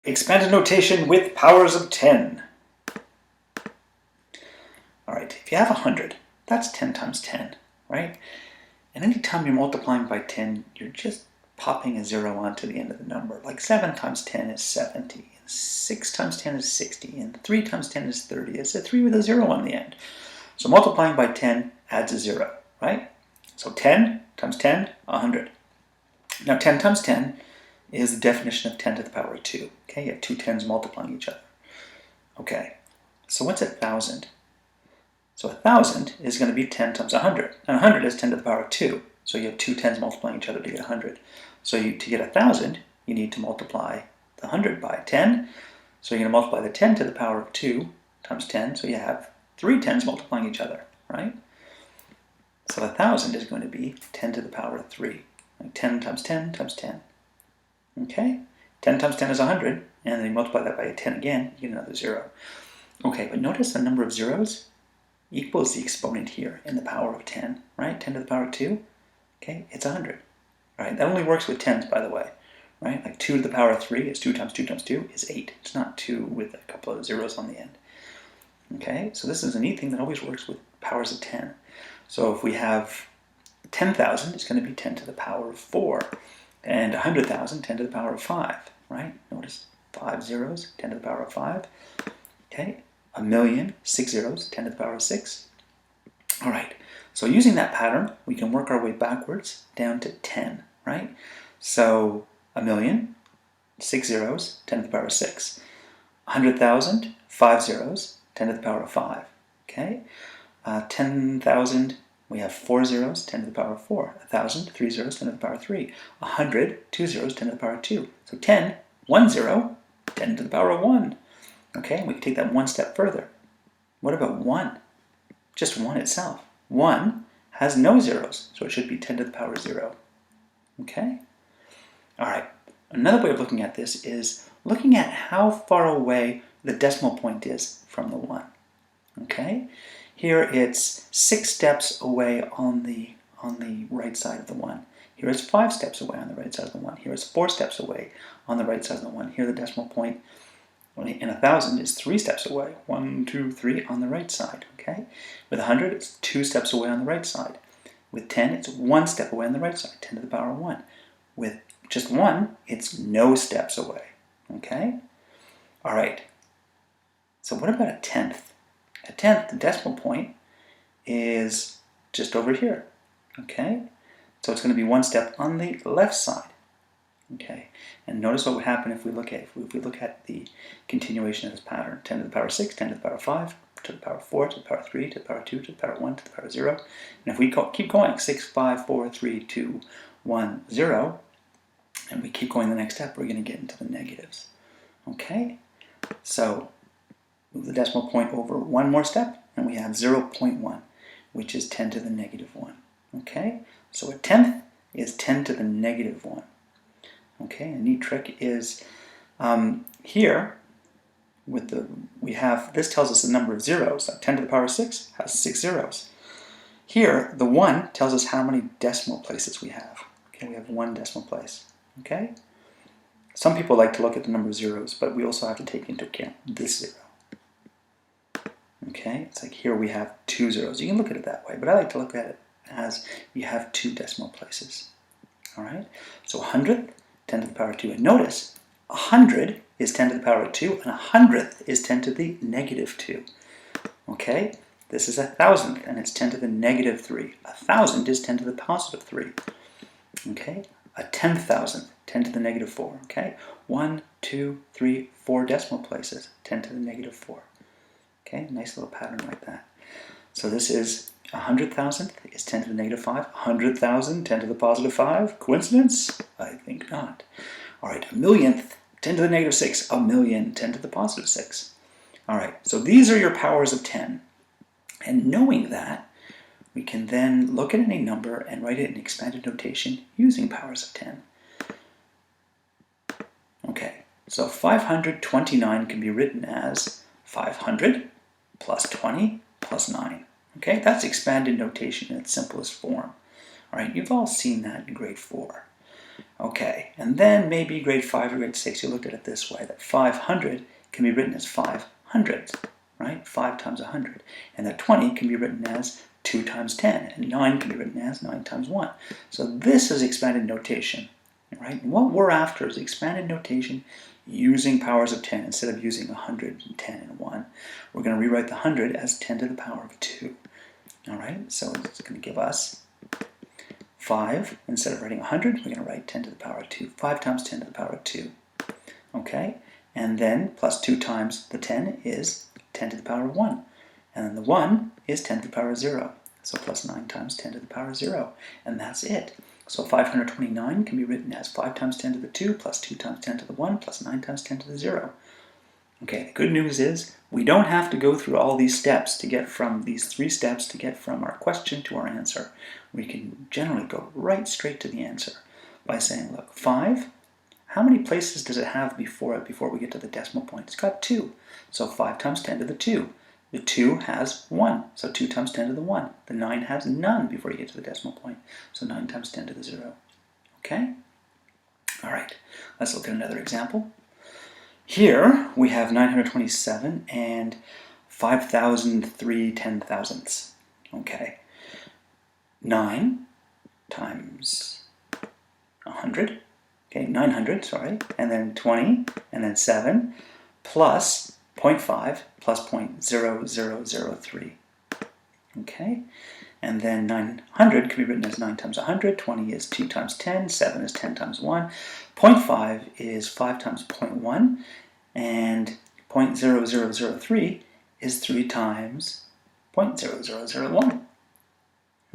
Expanded notation with powers of 10. All right, if you have 100, that's 10 times 10, right? And anytime you're multiplying by 10, you're just popping a 0 onto the end of the number. Like 7 times 10 is 70, and 6 times 10 is 60, and 3 times 10 is 30. It's a 3 with a 0 on the end. So multiplying by 10 adds a 0, right? So 10 times 10, 100. Now 10 times 10 is the definition of 10 to the power of 2. Okay, you have two 10s multiplying each other. Okay, so what's 1,000? So 1,000 is going to be 10 times 100. And 100 is 10 to the power of 2. So you have two 10s multiplying each other to get 100. So to get 1,000, you need to multiply the 100 by 10. So you're going to multiply the 10 to the power of 2 times 10. So you have three 10s multiplying each other, right? So 1,000 is going to be 10 to the power of 3. Like 10 times 10 times 10. Okay? 10 times 10 is 100, and then you multiply that by a 10 again, you get another 0. Okay, but notice the number of zeros equals the exponent here in the power of 10, right? 10 to the power of 2, okay, it's 100. All right, that only works with 10s, by the way, right? Like 2 to the power of 3 is 2 times 2 times 2 is 8. It's not 2 with a couple of zeros on the end. Okay, so this is a neat thing that always works with powers of 10. So if we have 10,000, it's going to be 10 to the power of 4. And 100,000, 10 to the power of 5, right? Notice 5 zeros, 10 to the power of 5. Okay, 1,000,000, 6 zeros, 10 to the power of 6. All right, so using that pattern, we can work our way backwards down to 10, right? So 1,000,000, 6 zeros, 10 to the power of 6. 100,000, 5 zeros, 10 to the power of 5. Okay, 10,000, we have 4 zeros, 10 to the power of 4. 1,000, 3 zeros, 10 to the power of 3. 100, 2 zeros, 10 to the power of 2. So 10, 1 0, 10 to the power of 1. Okay, we can take that one step further. What about 1? Just 1 itself. 1 has no zeros, so it should be 10 to the power of 0. Okay? All right, another way of looking at this is looking at how far away the decimal point is from the 1. Okay? Here it's 6 steps away on the right side of the 1. Here it's 5 steps away on the right side of the 1. Here it's 4 steps away on the right side of the 1. Here the decimal point in 1,000 is 3 steps away. 1, 2, 3 on the right side. Okay. With 100, it's 2 steps away on the right side. With 10, it's 1 step away on the right side. 10 to the power of 1. With just 1, it's no steps away. Okay. All right. So what about a tenth? A tenth, the decimal point, is just over here, okay? So it's going to be 1 step on the left side, okay? And notice what would happen if we look at the continuation of this pattern. 10 to the power of 6, 10 to the power of 5, to the power of 4, to the power of 3, to the power of 2, to the power of 1, to the power of 0. And if we keep going, 6, 5, 4, 3, 2, 1, 0, and we keep going the next step, we're going to get into the negatives, okay? So move the decimal point over 1 more step, and we have 0.1, which is 10 to the negative 1. Okay, so a tenth is 10 to the negative 1. Okay, a neat trick is here, this tells us the number of zeros. 10 to the power of 6 has 6 zeros. Here, the 1 tells us how many decimal places we have. Okay, we have 1 decimal place. Okay, some people like to look at the number of zeros, but we also have to take into account this 0. Okay, it's like here we have 2 zeros. You can look at it that way, but I like to look at it as you have 2 decimal places. All right, so 100th, 10 to the power of 2. And notice, 100 is 10 to the power of 2, and 100th is 10 to the negative 2. Okay, this is 1,000th, and it's 10 to the negative 3. 1,000 is 10 to the positive 3. Okay, a 10,000th, 10 to the negative 4. Okay, 1, 2, 3, 4 decimal places, 10 to the negative 4. Okay, nice little pattern like that. So this is 100,000th is 10 to the negative 5. 100,000, 10 to the positive 5. Coincidence? I think not. All right, a millionth, 10 to the negative 6. A million, 10 to the positive 6. All right, so these are your powers of 10. And knowing that, we can then look at any number and write it in expanded notation using powers of 10. Okay, so 529 can be written as 500 plus 20 plus 9. Okay, that's expanded notation in its simplest form. All right, you've all seen that in grade 4. Okay, and then maybe grade 5 or grade 6, you looked at it this way, that 500 can be written as 5 hundredths, right? 5 times 100. And that 20 can be written as 2 times 10, and 9 can be written as 9 times 1. So this is expanded notation, right? And what we're after is expanded notation using powers of 10 instead of using 100 and 10 and 1. We're going to rewrite the 100 as 10 to the power of 2. All right, so it's going to give us 5. Instead of writing 100, we're going to write 10 to the power of 2. 5 times 10 to the power of 2. Okay, and then plus 2 times the 10 is 10 to the power of 1. And then the 1 is 10 to the power of 0. So plus 9 times 10 to the power of 0. And that's it. So 529 can be written as 5 times 10 to the 2 plus 2 times 10 to the 1 plus 9 times 10 to the 0. Okay, the good news is we don't have to go through all these steps to get from these 3 steps to get from our question to our answer. We can generally go right straight to the answer by saying, look, 5, how many places does it have before we get to the decimal point? It's got 2. So 5 times 10 to the 2. The 2 has 1, so 2 times 10 to the 1. The 9 has none before you get to the decimal point, so 9 times 10 to the 0. Okay? All right, let's look at another example. Here we have 927 and 5,003 10,000ths. Okay. 9 times 100. Okay, 900, sorry. And then 20, and then 7, plus 0.5, plus 0.0003. Okay. And then 900 can be written as 9 times 100, 20 is 2 times 10, 7 is 10 times 1, 0.5 is 5 times 0.1, and 0.0003 is 3 times 0.0001.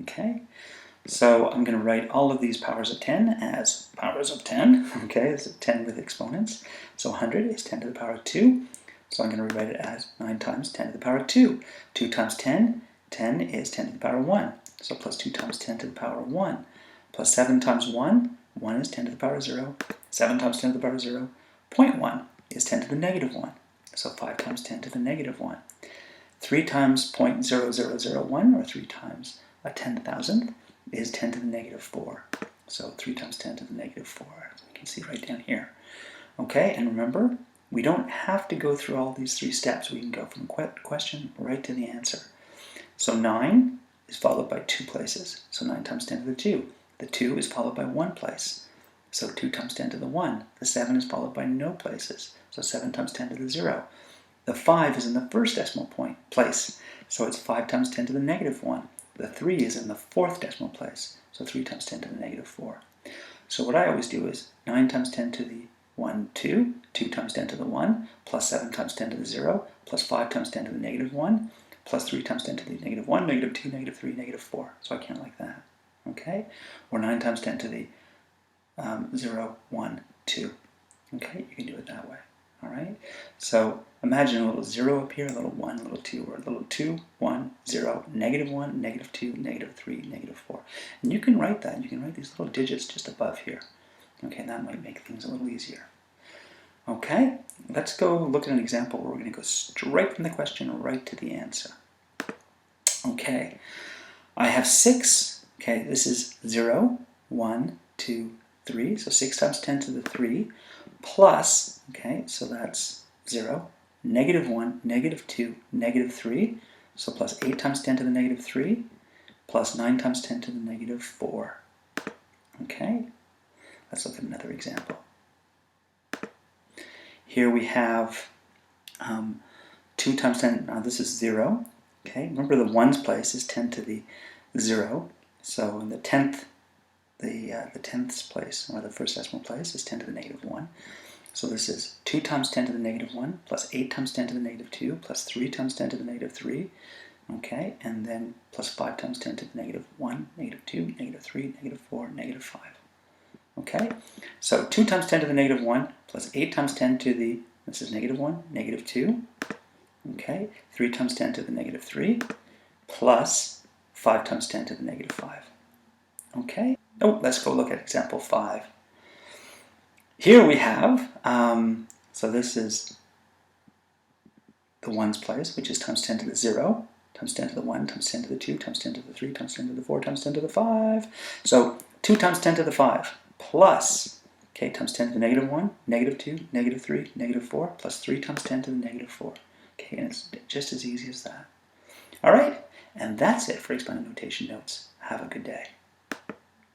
Okay, so I'm going to write all of these powers of 10 as powers of 10. Okay, it's 10 with exponents. So 100 is 10 to the power of 2. So I'm going to rewrite it as 9 times 10 to the power of 2. 2 times 10, 10 is 10 to the power of 1. So plus 2 times 10 to the power of 1. Plus 7 times 1, 1 is 10 to the power of 0. 7 times 10 to the power of 0. 0.1 is 10 to the negative 1. So 5 times 10 to the negative 1. 3 times 0.0001, or 3 times a 10,000th, is 10 to the negative 4. So 3 times 10 to the negative 4, as we can see right down here. Okay, and remember, we don't have to go through all these 3 steps. We can go from question right to the answer. So 9 is followed by 2 places. So 9 times 10 to the 2. The 2 is followed by 1 place. So 2 times 10 to the 1. The 7 is followed by no places. So 7 times 10 to the 0. The 5 is in the first decimal place. So it's 5 times 10 to the negative 1. The 3 is in the 4th decimal place. So 3 times 10 to the negative 4. So what I always do is 9 times 10 to the 1, 2. 2 times 10 to the 1. Plus 7 times 10 to the 0. Plus 5 times 10 to the negative 1. Plus 3 times 10 to the negative 1, negative 2, negative 3, negative 4. So I can't like that. Okay? Or 9 times 10 to the 0, 1, 2. Okay? You can do it that way. All right? So imagine a little 0 up here, a little 1, a little 2, or a little 2, 1, 0, negative 1, negative 2, negative 3, negative 4. And you can write that. You can write these little digits just above here. Okay? And that might make things a little easier. Okay? Let's go look at an example where we're going to go straight from the question right to the answer. Okay. I have 6. Okay, this is 0, 1, 2, 3. So 6 times 10 to the 3 plus, okay, so that's 0, negative 1, negative 2, negative 3. So plus 8 times 10 to the negative 3 plus 9 times 10 to the negative 4. Okay, let's look at another example. Here we have 2 times 10, now this is 0. Okay, remember the 1's place is 10 to the 0. So in the 10th, the 10th's place, or the first decimal place, is 10 to the negative 1. So this is 2 times 10 to the negative 1, plus 8 times 10 to the negative 2, plus 3 times 10 to the negative 3. Okay, and then plus 5 times 10 to the negative 1, negative 2, negative 3, negative 4, negative 5. Okay, so 2 times 10 to the negative 1 plus 8 times 10 to the, this is negative 1, negative 2. Okay, 3 times 10 to the negative 3 plus 5 times 10 to the negative 5. Okay, oh, let's go look at example 5. Here we have, so this is the 1's place, which is times 10 to the 0, times 10 to the 1, times 10 to the 2, times 10 to the 3, times 10 to the 4, times 10 to the 5. So 2 times 10 to the 5 plus k times 10 to the negative 1, negative 2, negative 3, negative 4, plus 3 times 10 to the negative 4. Okay, and it's just as easy as that. All right, and that's it for exponent notation notes. Have a good day.